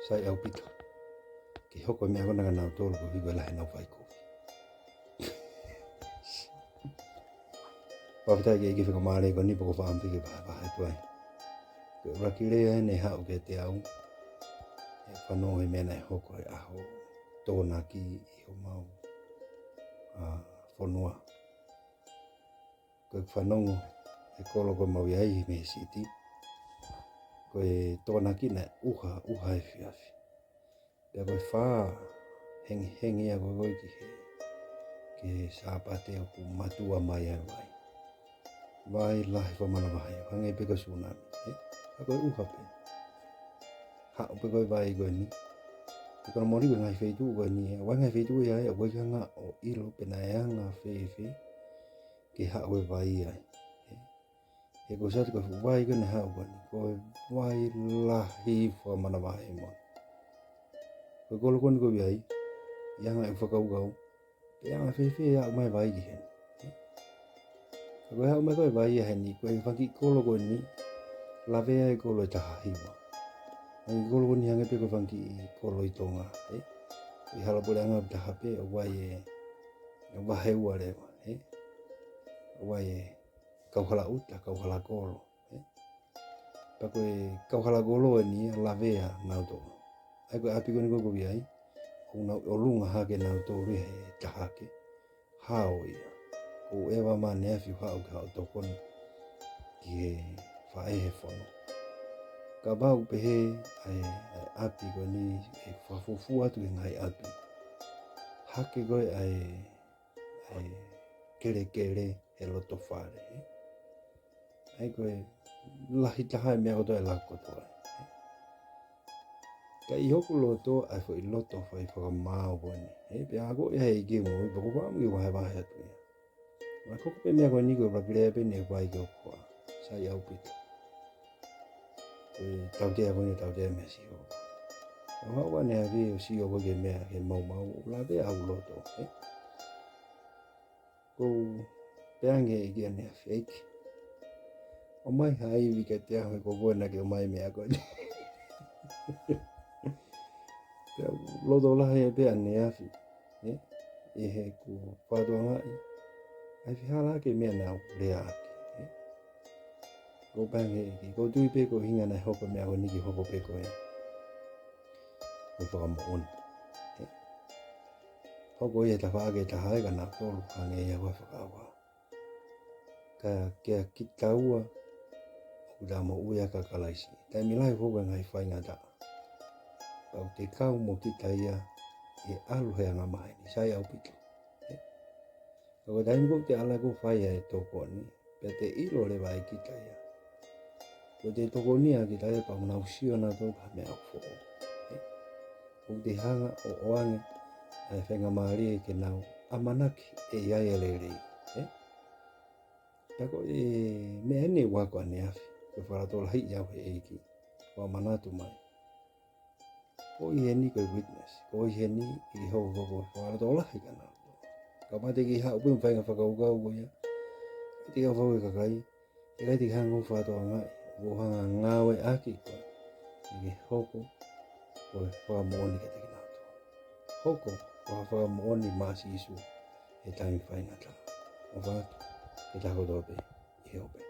sai au pito ke hoko me agona na tolo ko higo la na vai ko Pavita ke fika mare ko ni poko fa ampi ke ba tu ai ko rakire ne ha o ke te au e whanau he mena e hoko e aho tōna ki i ho mau whanua. Ko e whanau e kolo ko mau iai me siti. Ko e tōna ki na uha e whiawhi. Pea ko e whaa hengi a koe ki ke sāpate o ku matua mai ai vai. Vai lahi whamana vai, hange peka tsunami. A koe uha pe. Hao pe koe vai koe ni. Te kona mori koe ngai whaitu koe ni. Wai ngai whaitu e ai, a koe kanga o ilo pena e anga whewhi. Ke hao koe vai ai. E koe sati koe vai koe na hao koe ni. Koe vai lahi whamana vai mo. Koe kolo koni koe ai. Ianga e whakaukau. Pe anga whewhi e hao mai vai ki hen. Koe hao mai koe vai hen ni. Koe whaki kolo koe ni. Lavea e kolo e taha hiwa. Ngi kolo ni hange pe ko fanki kolo I tonga I hala pole anga taha pe o wai e wahe ua rewa o wai e kauhala uta kauhala kolo pa koe kauhala kolo e ni lavea nau to ai koe api koni koko viai o lunga hake nau to rihe taha ke hao ia ko ewa ma neafi hao ka o tokoni ki he whaehe whono ka bau pehe ai api ko ni e whafufu atu e ngai api. Hake koe ai kere e loto whare. Ai koe lahi taha e mea koto e lako toa. Ka I hoku loto ai fo I loto whai whakamau koe ni. Pea ako e hei ke mo I poko whamu ki wahe atu ia. Ma koko pe mea koe ni koe rakire pe ne vai ke okoa. Sai au pito. Tau te avone tau te mea si ho. O hawa ne ave o si ho ke mea ke mau la te au loto. Ko peange I kia nea fake. O mai hai wika te aho ko koena ke o mai mea koe. Pea loto lahi e pea nea fi. E he ku whātua ngai. Ai whihala ke mea nau rea ake. Ko pange ki ko tui pe ko hinga na hoko mea ko niki hoko pe ko e ko fakamo'oni hoko e ta whaake ta hae ka nā tolu hange ia wa whakawa ka kia kitaua o ta mo uia ka kalaisi taimi lai hoko ngai whainga ta pau te kau mo kita ia e alu hea ngā mai ni sai au pito ko taimi ko te ala ko whaia e toko ni pe te ilo le vai kita ia ko te toko nia ki tae pau na usio na tō ka mea fo. Ko te hanga o oange ai whenga maari e ke nau amanaki e iai e lerei. Tako e mea ene wako ane afi. Ko wharatola hei iau he eiki. Ko manatu mai. Ko I heni koe witness. Ko I heni I hou hoko wharatola hei ka nau. Ka mate ki hau pun whainga whakaukau ko ia. Te kau whau e kakai. E kai te hanga whatoa ngai. Ko hanga ngawe aki koe. I hoko ko whakamo'oni ke te kinauto. Hoko ko whakamo'oni masi isu e taimi whainga tā. O whātu ke tako tōpe I hope.